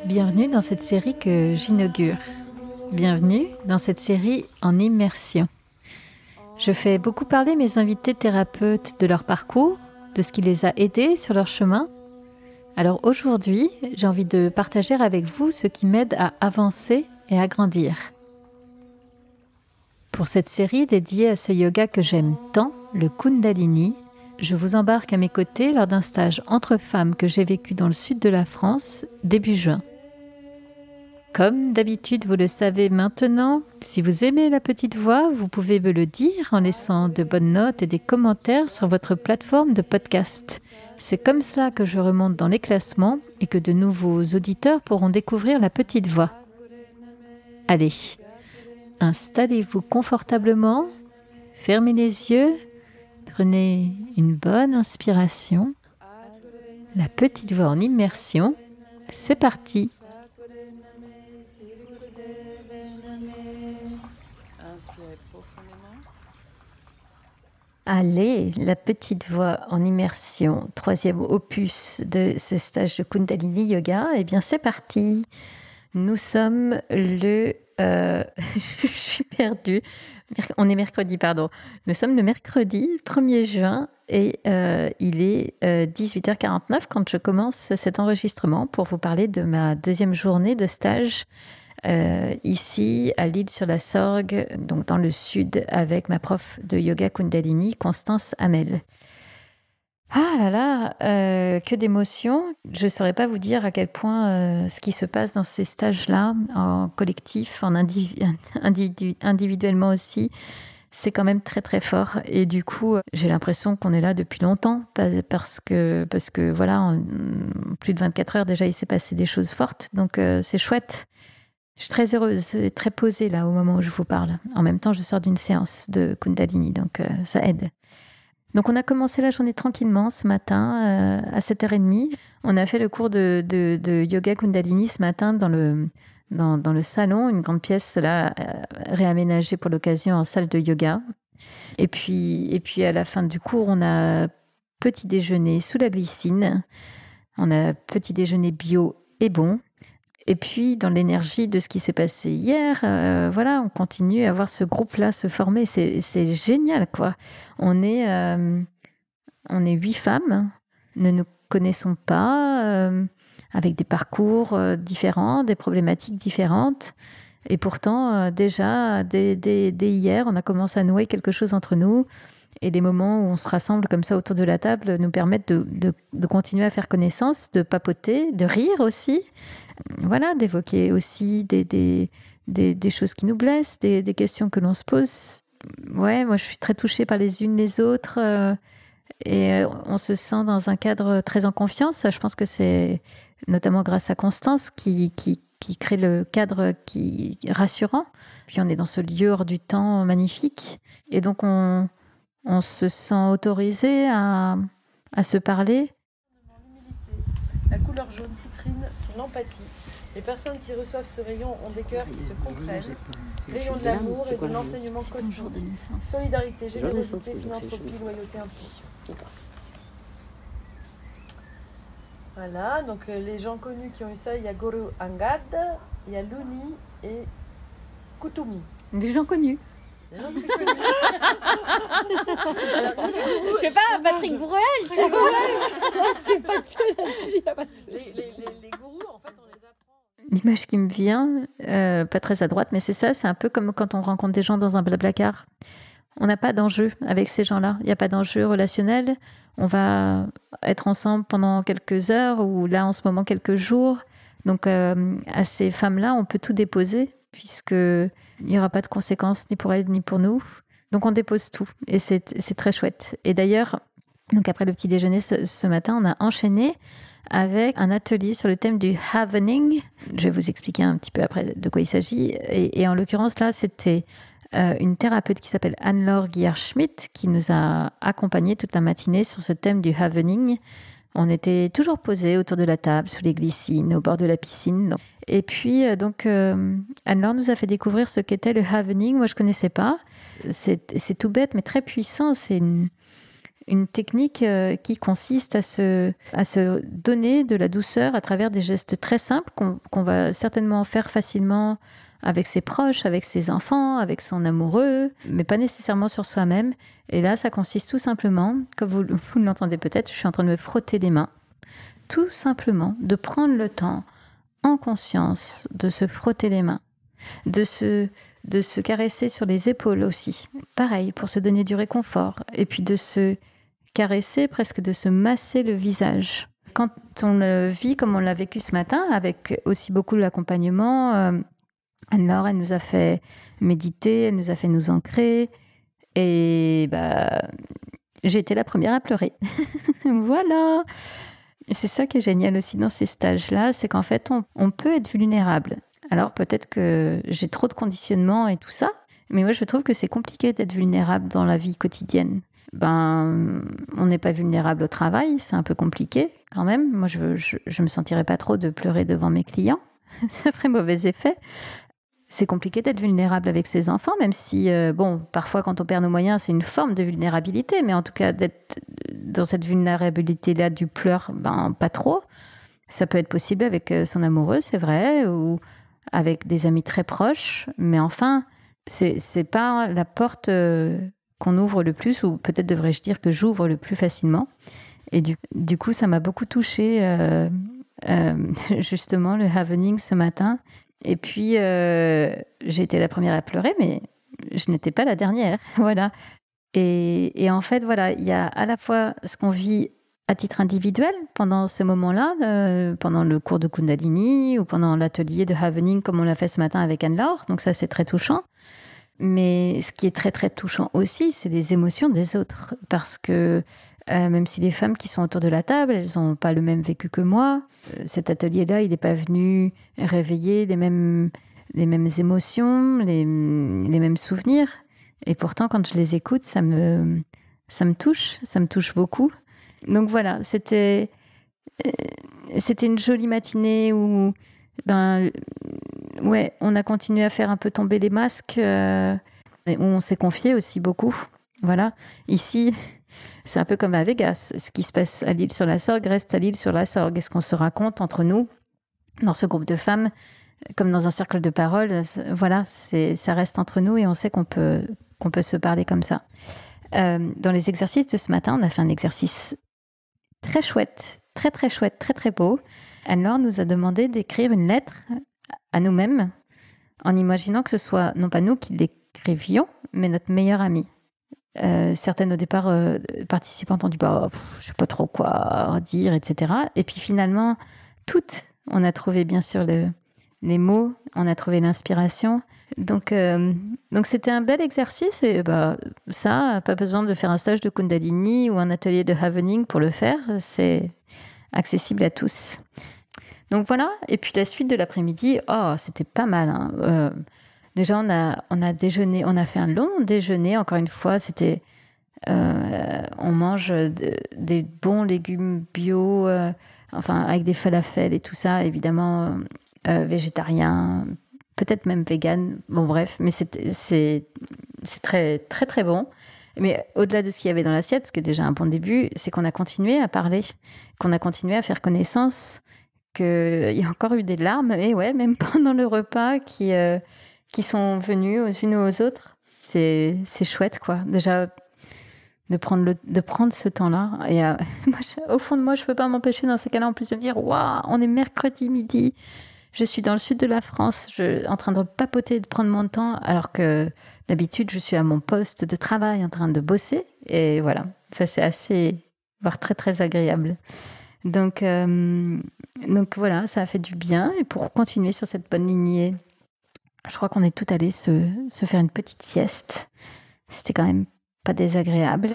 Bienvenue dans cette série que j'inaugure. Bienvenue dans cette série en immersion. Je fais beaucoup parler mes invités thérapeutes de leur parcours, de ce qui les a aidés sur leur chemin. Alors aujourd'hui, j'ai envie de partager avec vous ce qui m'aide à avancer et à grandir. Pour cette série dédiée à ce yoga que j'aime tant, le Kundalini, je vous embarque à mes côtés lors d'un stage entre femmes que j'ai vécu dans le sud de la France début juin. Comme d'habitude, vous le savez maintenant, si vous aimez la petite voix, vous pouvez me le dire en laissant de bonnes notes et des commentaires sur votre plateforme de podcast. C'est comme cela que je remonte dans les classements et que de nouveaux auditeurs pourront découvrir la petite voix. Allez, installez-vous confortablement, fermez les yeux, prenez une bonne inspiration. La petite voix en immersion, c'est parti. Inspirez profondément. Allez, la petite voix en immersion, troisième opus de ce stage de Kundalini Yoga. Eh bien, c'est parti. Nous sommes le... je suis perdue. On est mercredi, pardon. Nous sommes le mercredi 1er juin et il est 18h49 quand je commence cet enregistrement pour vous parler de ma deuxième journée de stage ici à l'Île-sur-la-Sorgue, donc dans le sud, avec ma prof de yoga Kundalini, Constance Hamel. Ah là là, que d'émotions. Je ne saurais pas vous dire à quel point ce qui se passe dans ces stages-là, en collectif, individuellement aussi, c'est quand même très très fort. Et du coup, j'ai l'impression qu'on est là depuis longtemps, parce que voilà, en plus de 24 heures déjà, il s'est passé des choses fortes. Donc c'est chouette. Je suis très heureuse et très posée là au moment où je vous parle. En même temps, je sors d'une séance de Kundalini, donc ça aide. Donc on a commencé la journée tranquillement ce matin à 7h30. On a fait le cours de yoga Kundalini ce matin dans le salon, une grande pièce là, réaménagée pour l'occasion en salle de yoga. Et puis à la fin du cours, on a petit déjeuner sous la glycine. On a petit déjeuner bio et bon. Et puis, dans l'énergie de ce qui s'est passé hier, voilà, on continue à voir ce groupe-là se former. C'est génial, quoi. On est 8 femmes, ne nous connaissons pas, avec des parcours différents, des problématiques différentes. Et pourtant, déjà, dès hier, on a commencé à nouer quelque chose entre nous. Et les moments où on se rassemble comme ça autour de la table nous permettent de continuer à faire connaissance, de papoter, de rire aussi. Voilà, d'évoquer aussi des choses qui nous blessent, des questions que l'on se pose. Ouais, moi je suis très touchée par les unes les autres et on se sent dans un cadre très en confiance. Je pense que c'est notamment grâce à Constance qui crée le cadre qui est rassurant. Puis on est dans ce lieu hors du temps magnifique et donc on se sent autorisé à se parler. La couleur jaune citrine, c'est l'empathie. Les personnes qui reçoivent ce rayon ont des cœurs qui se comprennent. Rayon de l'amour et de l'enseignement cosmique. Solidarité, générosité, philanthropie, loyauté, intuition. Voilà, donc les gens connus qui ont eu ça, il y a Guru Angad, il y a Luni et Kutumi. Des gens connus. Des gens très connus. Alors, je sais pas, Patrick Bruel, tu vois. C'est pas Dieu là-dessus, il n'y a pas de souci. Les gourous, en fait, on les apprend. L'image qui me vient, pas très à droite, mais c'est ça, c'est un peu comme quand on rencontre des gens dans un blablacar. On n'a pas d'enjeu avec ces gens-là. Il n'y a pas d'enjeu relationnel. On va être ensemble pendant quelques heures ou là, en ce moment, quelques jours. Donc, à ces femmes-là, on peut tout déposer puisqu'il n'y aura pas de conséquences ni pour elles ni pour nous. Donc, on dépose tout et c'est très chouette. Et d'ailleurs, donc après le petit déjeuner ce matin, on a enchaîné avec un atelier sur le thème du Havening. Je vais vous expliquer un petit peu après de quoi il s'agit. Et en l'occurrence, là, c'était une thérapeute qui s'appelle Anne-Laure Guillard-Schmidt qui nous a accompagnés toute la matinée sur ce thème du Havening. On était toujours posés autour de la table, sous les glycines, au bord de la piscine. Et puis, Anne-Laure nous a fait découvrir ce qu'était le Havening. Moi, je ne connaissais pas. C'est tout bête, mais très puissant. C'est une technique qui consiste à se donner de la douceur à travers des gestes très simples qu'on va certainement faire facilement avec ses proches, avec ses enfants, avec son amoureux, mais pas nécessairement sur soi-même. Et là, ça consiste tout simplement, comme vous l'entendez peut-être, je suis en train de me frotter les mains, tout simplement de prendre le temps, en conscience, de se frotter les mains, de se caresser sur les épaules aussi. Pareil, pour se donner du réconfort. Et puis de se caresser, presque de se masser le visage. Quand on le vit comme on l'a vécu ce matin, avec aussi beaucoup d'accompagnement, Anne-Laure, elle nous a fait méditer, elle nous a fait nous ancrer. Et j'ai été la première à pleurer. Voilà. C'est ça qui est génial aussi dans ces stages-là, c'est qu'en fait, on peut être vulnérable. Alors peut-être que j'ai trop de conditionnement et tout ça, mais moi je trouve que c'est compliqué d'être vulnérable dans la vie quotidienne. On n'est pas vulnérable au travail, c'est un peu compliqué quand même. Moi je me sentirais pas trop de pleurer devant mes clients, ça ferait mauvais effet. C'est compliqué d'être vulnérable avec ses enfants, même si, parfois quand on perd nos moyens, c'est une forme de vulnérabilité, mais en tout cas, d'être dans cette vulnérabilité-là du pleur, pas trop. Ça peut être possible avec son amoureux, c'est vrai, ou avec des amis très proches, mais enfin, c'est pas la porte qu'on ouvre le plus, ou peut-être devrais-je dire que j'ouvre le plus facilement. Et du coup, ça m'a beaucoup touchée, justement, le happening ce matin. Et puis, j'ai été la première à pleurer, mais je n'étais pas la dernière. Voilà. Et en fait, voilà, il y a à la fois ce qu'on vit à titre individuel pendant ce moment-là, pendant le cours de Kundalini ou pendant l'atelier de Havening comme on l'a fait ce matin avec Anne-Laure. Donc ça, c'est très touchant. Mais ce qui est très, très touchant aussi, c'est les émotions des autres. Parce que même si les femmes qui sont autour de la table, elles n'ont pas le même vécu que moi, cet atelier-là, il n'est pas venu réveiller les mêmes émotions, les mêmes souvenirs. Et pourtant, quand je les écoute, ça me touche beaucoup. Donc voilà, c'était une jolie matinée où on a continué à faire un peu tomber les masques, où on s'est confié aussi beaucoup. Voilà, ici, c'est un peu comme à Vegas. Ce qui se passe à l'île sur la Sorgue reste à l'île sur la Sorgue. Et ce qu'on se raconte entre nous, dans ce groupe de femmes, comme dans un cercle de parole, voilà, ça reste entre nous et on sait qu'on peut se parler comme ça. Dans les exercices de ce matin, on a fait un exercice très chouette, très très chouette, très très beau. Anne-Laure nous a demandé d'écrire une lettre à nous-mêmes en imaginant que ce soit non pas nous qui l'écrivions, mais notre meilleure amie. Certaines au départ participantes ont dit je sais pas trop quoi dire, etc. Et puis finalement, toutes, on a trouvé bien sûr les mots, on a trouvé l'inspiration. Donc c'était un bel exercice et ça, pas besoin de faire un stage de Kundalini ou un atelier de Havening pour le faire, c'est accessible à tous. Donc voilà, et puis la suite de l'après-midi, c'était pas mal, hein. Déjà, on a déjeuné, on a fait un long déjeuner. Encore une fois, c'était, on mange des bons légumes bio, avec des falafels et tout ça, évidemment, végétarien, peut-être même vegan. Bon, bref, mais c'est très, très, très bon. Mais au-delà de ce qu'il y avait dans l'assiette, ce qui est déjà un bon début, c'est qu'on a continué à parler, qu'on a continué à faire connaissance, qu'il y a encore eu des larmes, et ouais, même pendant le repas qui sont venus aux unes aux autres. C'est chouette, quoi. Déjà, de prendre ce temps-là. Et au fond de moi, je ne peux pas m'empêcher dans ces cas-là, en plus de me dire, waouh, on est mercredi midi, je suis dans le sud de la France, en train de papoter, de prendre mon temps, alors que d'habitude, je suis à mon poste de travail, en train de bosser. Et voilà, ça c'est assez, voire très, très agréable. Donc voilà, ça a fait du bien. Et pour continuer sur cette bonne lignée, je crois qu'on est toutes allées se faire une petite sieste. C'était quand même pas désagréable.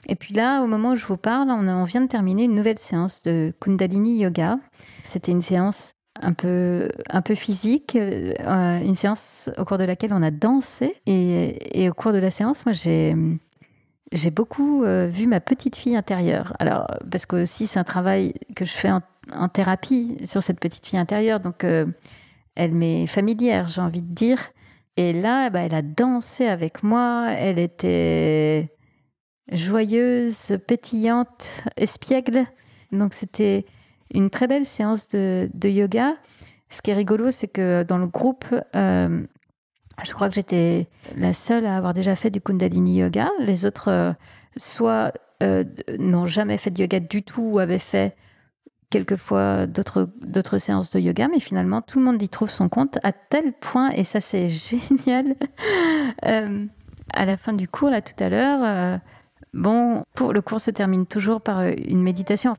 Et puis là, au moment où je vous parle, on vient de terminer une nouvelle séance de Kundalini Yoga. C'était une séance un peu physique, une séance au cours de laquelle on a dansé. Et au cours de la séance, moi, j'ai beaucoup vu ma petite fille intérieure. Alors, parce que aussi, c'est un travail que je fais en thérapie sur cette petite fille intérieure. Donc, elle m'est familière, j'ai envie de dire. Et là, elle a dansé avec moi. Elle était joyeuse, pétillante, espiègle. Donc c'était une très belle séance de yoga. Ce qui est rigolo, c'est que dans le groupe, je crois que j'étais la seule à avoir déjà fait du Kundalini Yoga. Les autres, soit n'ont jamais fait de yoga du tout ou avaient fait quelquefois d'autres séances de yoga, mais finalement, tout le monde y trouve son compte à tel point, et ça, c'est génial. À la fin du cours, là, tout à l'heure, le cours se termine toujours par une méditation.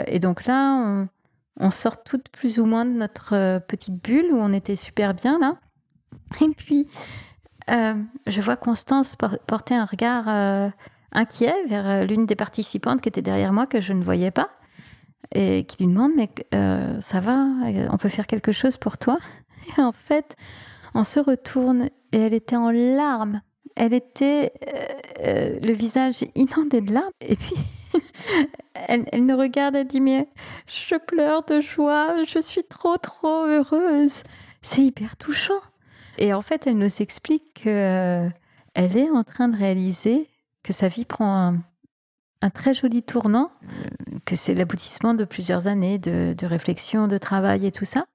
Et donc là, on sort toutes plus ou moins de notre petite bulle où on était super bien là. Et puis, je vois Constance porter un regard inquiet vers l'une des participantes qui était derrière moi, que je ne voyais pas, et qui lui demande « Mais ça va? On peut faire quelque chose pour toi ?» Et en fait, on se retourne et elle était en larmes. Elle était le visage inondé de larmes. Et puis, elle nous regarde, elle dit « Mais je pleure de joie, je suis trop, trop heureuse. » C'est hyper touchant. Et en fait, elle nous explique qu'elle est en train de réaliser que sa vie prend un très joli tournant, que c'est l'aboutissement de plusieurs années de réflexion, de travail et tout ça.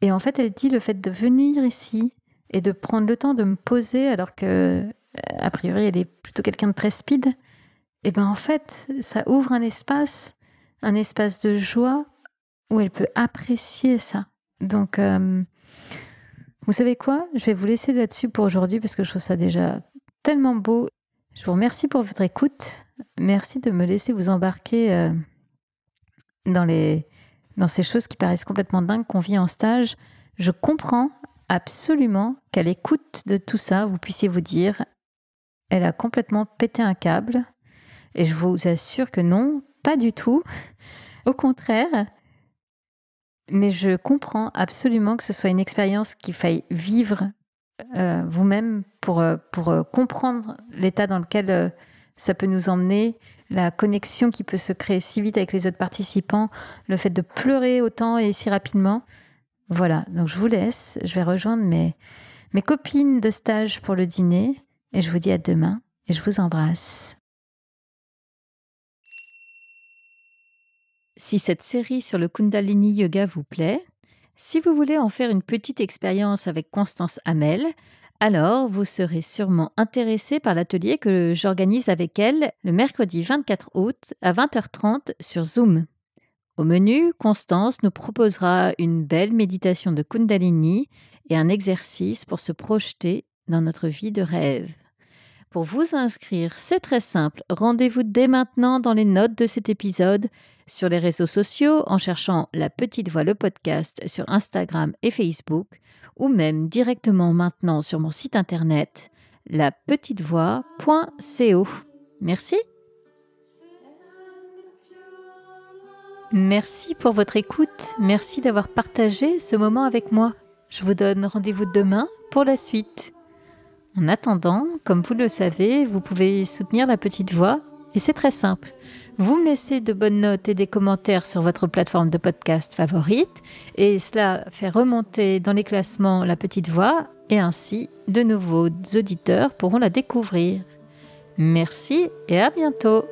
Et en fait, elle dit le fait de venir ici et de prendre le temps de me poser, alors que, a priori, elle est plutôt quelqu'un de très speed, et ben en fait, ça ouvre un espace de joie où elle peut apprécier ça. Donc, vous savez quoi? Je vais vous laisser là-dessus pour aujourd'hui parce que je trouve ça déjà tellement beau. Je vous remercie pour votre écoute. Merci de me laisser vous embarquer dans ces choses qui paraissent complètement dingues qu'on vit en stage. Je comprends absolument qu'à l'écoute de tout ça, vous puissiez vous dire « Elle a complètement pété un câble ». Et je vous assure que non, pas du tout. Au contraire. Mais je comprends absolument que ce soit une expérience qu'il faille vivre vous-même pour comprendre l'état dans lequel ça peut nous emmener, la connexion qui peut se créer si vite avec les autres participants, le fait de pleurer autant et si rapidement. Voilà, donc je vous laisse. Je vais rejoindre mes copines de stage pour le dîner et je vous dis à demain et je vous embrasse. Si cette série sur le Kundalini Yoga vous plaît, si vous voulez en faire une petite expérience avec Constance Hamel, alors vous serez sûrement intéressé par l'atelier que j'organise avec elle le mercredi 24 août à 20h30 sur Zoom. Au menu, Constance nous proposera une belle méditation de Kundalini et un exercice pour se projeter dans notre vie de rêve. Pour vous inscrire, c'est très simple. Rendez-vous dès maintenant dans les notes de cet épisode, sur les réseaux sociaux en cherchant La Petite Voix le podcast sur Instagram et Facebook, ou même directement maintenant sur mon site internet lapetitevoix.co. Merci. Merci pour votre écoute. Merci d'avoir partagé ce moment avec moi. Je vous donne rendez-vous demain pour la suite. En attendant, comme vous le savez, vous pouvez soutenir La Petite Voix et c'est très simple. Vous me laissez de bonnes notes et des commentaires sur votre plateforme de podcast favorite et cela fait remonter dans les classements La Petite Voix et ainsi de nouveaux auditeurs pourront la découvrir. Merci et à bientôt.